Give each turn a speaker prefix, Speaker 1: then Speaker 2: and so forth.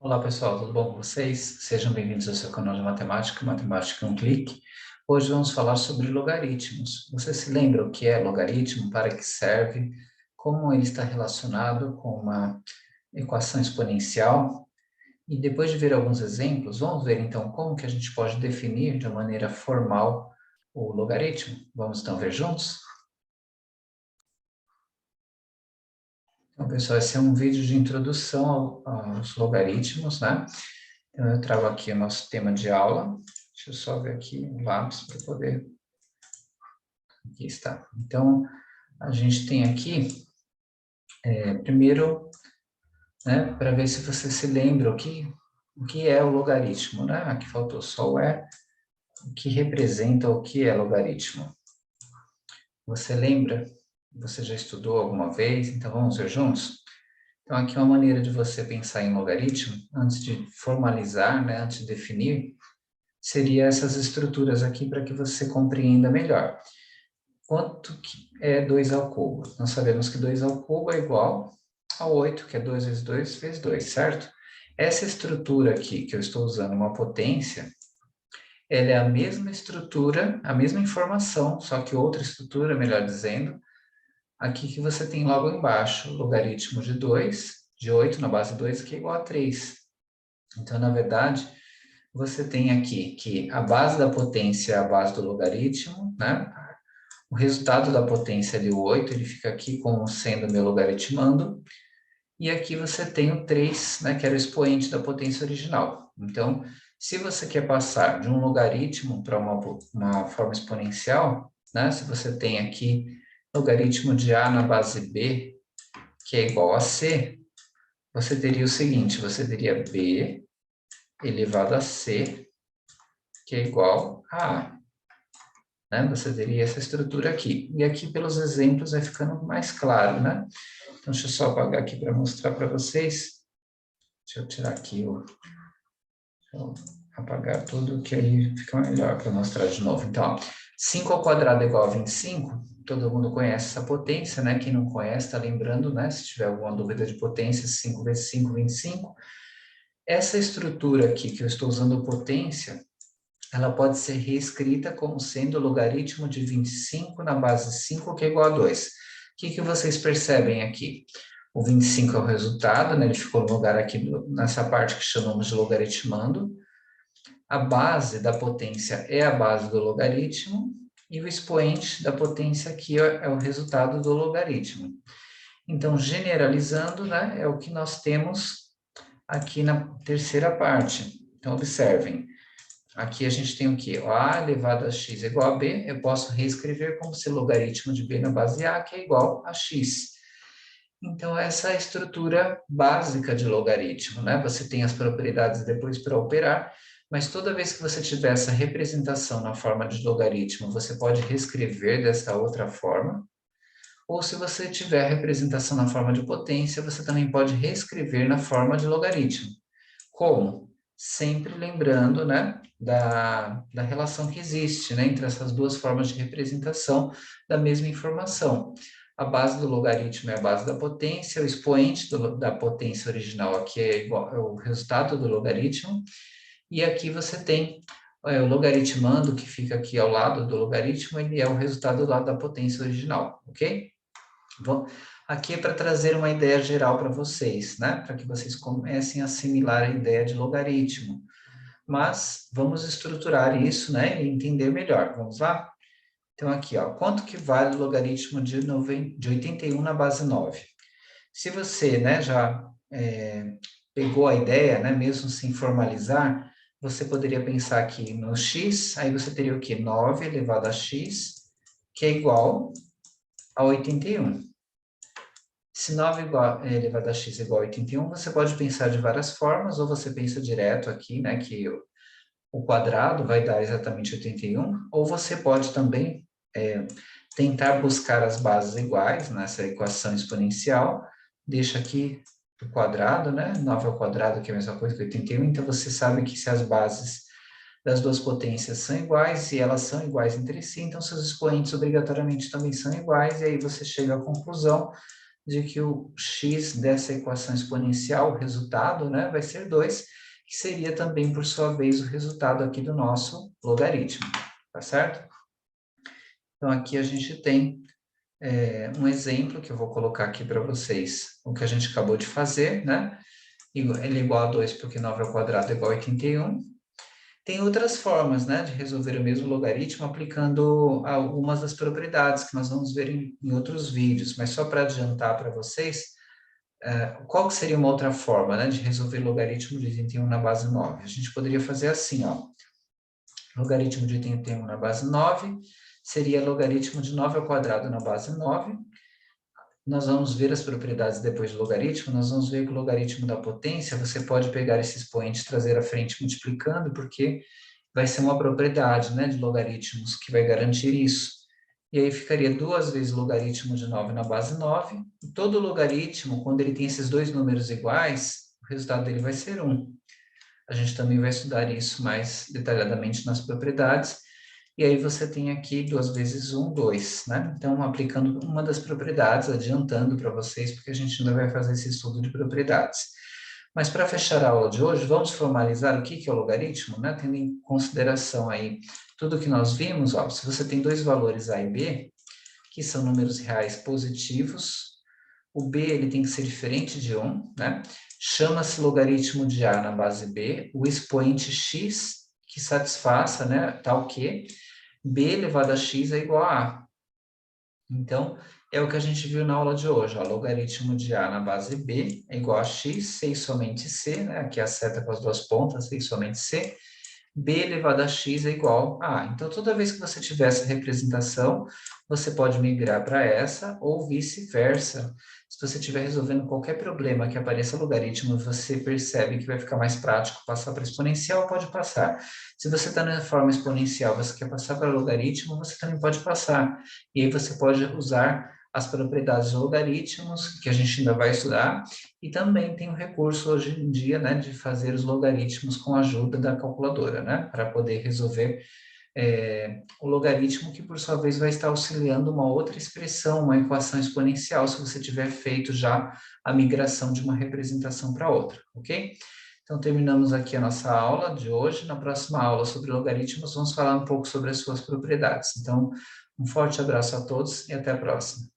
Speaker 1: Olá pessoal, tudo bom com vocês? Sejam bem-vindos ao seu canal de matemática, Matemática em um Clique. Hoje vamos falar sobre logaritmos. Você se lembra o que é logaritmo, para que serve, como ele está relacionado com uma equação exponencial? E depois de ver alguns exemplos, vamos ver então como que a gente pode definir de uma maneira formal o logaritmo? Vamos então ver juntos? Então, pessoal, esse é um vídeo de introdução aos logaritmos, né? Então, eu trago aqui o nosso tema de aula. Deixa eu só ver aqui o lápis para poder... Aqui está. Então, a gente tem aqui, primeiro, né, para ver se você se lembra o que é o logaritmo, né? Aqui faltou só o é, o que representa o que é logaritmo. Você lembra? Você já estudou alguma vez? Então, vamos ver juntos? Então, aqui uma maneira de você pensar em logaritmo, antes de formalizar, né, antes de definir, seria essas estruturas aqui para que você compreenda melhor. Quanto que é 2 ao cubo? Nós sabemos que 2 ao cubo é igual a 8, que é 2 vezes 2 vezes 2, certo? Essa estrutura aqui, que eu estou usando uma potência, ela é a mesma estrutura, a mesma informação, só que outra estrutura, melhor dizendo, aqui que você tem logo embaixo, logaritmo de 2, de 8 na base 2, que é igual a 3. Então, na verdade, você tem aqui que a base da potência é a base do logaritmo, né? O resultado da potência de 8, ele fica aqui como sendo meu logaritmando, e aqui você tem o 3, né, que era o expoente da potência original. Então, se você quer passar de um logaritmo para uma forma exponencial, né, se você tem aqui logaritmo de A na base B, que é igual a C, você teria o seguinte, você teria B elevado a C, que é igual a A. Né? Você teria essa estrutura aqui. E aqui, pelos exemplos, vai ficando mais claro, né? Então, deixa eu só apagar aqui para mostrar para vocês. Deixa eu tirar aqui deixa eu apagar tudo, que aí fica melhor para mostrar de novo. Então, ó, 5 ao quadrado é igual a 25. Todo mundo conhece essa potência, né? Quem não conhece, está lembrando, né? Se tiver alguma dúvida de potência, 5 vezes 5, 25. Essa estrutura aqui, que eu estou usando potência, ela pode ser reescrita como sendo o logaritmo de 25 na base 5, que é igual a 2. O que vocês percebem aqui? O 25 é o resultado, né? Ele ficou no lugar aqui nessa parte que chamamos de logaritmando. A base da potência é a base do logaritmo, e o expoente da potência aqui é o resultado do logaritmo. Então, generalizando, né, é o que nós temos aqui na terceira parte. Então, observem. Aqui a gente tem o quê? A elevado a x é igual a b, eu posso reescrever como se logaritmo de b na base a, que é igual a x. Então, essa é a estrutura básica de logaritmo, né? Você tem as propriedades depois para operar, mas toda vez que você tiver essa representação na forma de logaritmo, você pode reescrever dessa outra forma, ou se você tiver a representação na forma de potência, você também pode reescrever na forma de logaritmo. Como? Sempre lembrando, né, da relação que existe, né, entre essas duas formas de representação da mesma informação. A base do logaritmo é a base da potência, o expoente da potência original aqui é igual, é o resultado do logaritmo, e aqui você tem o logaritmando, que fica aqui ao lado do logaritmo, ele é o resultado do lado da potência original, ok? Bom, aqui é para trazer uma ideia geral para vocês, né? Para que vocês comecem a assimilar a ideia de logaritmo. Mas vamos estruturar isso, né? E entender melhor. Vamos lá? Então, aqui, ó, quanto que vale o logaritmo de 81 na base 9? Se você, né, já pegou a ideia, né, mesmo sem formalizar, você poderia pensar aqui no x, aí você teria o quê? 9 elevado a x, que é igual a 81. Se 9 elevado a x é igual a 81, você pode pensar de várias formas, ou você pensa direto aqui, né, que o quadrado vai dar exatamente 81, ou você pode também tentar buscar as bases iguais nessa equação exponencial, deixa aqui o quadrado, né, 9 ao quadrado, que é a mesma coisa que 81, então você sabe que se as bases das duas potências são iguais, e elas são iguais entre si, então seus expoentes obrigatoriamente também são iguais, e aí você chega à conclusão de que o x dessa equação exponencial, o resultado, né, vai ser 2, que seria também, por sua vez, o resultado aqui do nosso logaritmo, tá certo? Então, aqui a gente tem um exemplo que eu vou colocar aqui para vocês, o que a gente acabou de fazer, né? Ele é igual a 2 porque 9 ao quadrado é igual a 81. Tem outras formas, né, de resolver o mesmo logaritmo aplicando algumas das propriedades que nós vamos ver em outros vídeos, mas só para adiantar para vocês, qual que seria uma outra forma, né, de resolver logaritmo de 81 na base 9? A gente poderia fazer assim, ó, logaritmo de 81 na base 9 seria logaritmo de 9 ao quadrado na base 9. Nós vamos ver as propriedades depois do logaritmo, nós vamos ver que o logaritmo da potência, você pode pegar esse expoente e trazer à frente multiplicando, porque vai ser uma propriedade, né, de logaritmos que vai garantir isso. E aí ficaria 2 vezes logaritmo de 9 na base 9. E todo logaritmo, quando ele tem esses dois números iguais, o resultado dele vai ser 1. A gente também vai estudar isso mais detalhadamente nas propriedades. E aí você tem aqui 2 vezes 1, 2, né? Então, aplicando uma das propriedades, adiantando para vocês, porque a gente ainda vai fazer esse estudo de propriedades. Mas para fechar a aula de hoje, vamos formalizar o que é o logaritmo, né? Tendo em consideração aí tudo que nós vimos, ó, se você tem dois valores A e B, que são números reais positivos, o B ele tem que ser diferente de 1, né? Chama-se logaritmo de A na base B, o expoente x que satisfaça, né, tal que B elevado a x é igual a A. Então, é o que a gente viu na aula de hoje, ó, logaritmo de A na base B é igual a x, C e somente C, né, aqui a seta com as duas pontas, C e somente C, B elevado a x é igual a A. Então, toda vez que você tiver essa representação, você pode migrar para essa ou vice-versa. Se você estiver resolvendo qualquer problema que apareça logaritmo, você percebe que vai ficar mais prático passar para exponencial, pode passar. Se você está na forma exponencial, você quer passar para logaritmo, você também pode passar. E aí você pode usar as propriedades de logaritmos, que a gente ainda vai estudar, e também tem o recurso hoje em dia, né, de fazer os logaritmos com a ajuda da calculadora, né, para poder resolver o logaritmo, que por sua vez vai estar auxiliando uma outra expressão, uma equação exponencial, se você tiver feito já a migração de uma representação para outra, ok? Então, terminamos aqui a nossa aula de hoje. Na próxima aula sobre logaritmos, vamos falar um pouco sobre as suas propriedades. Então, um forte abraço a todos e até a próxima.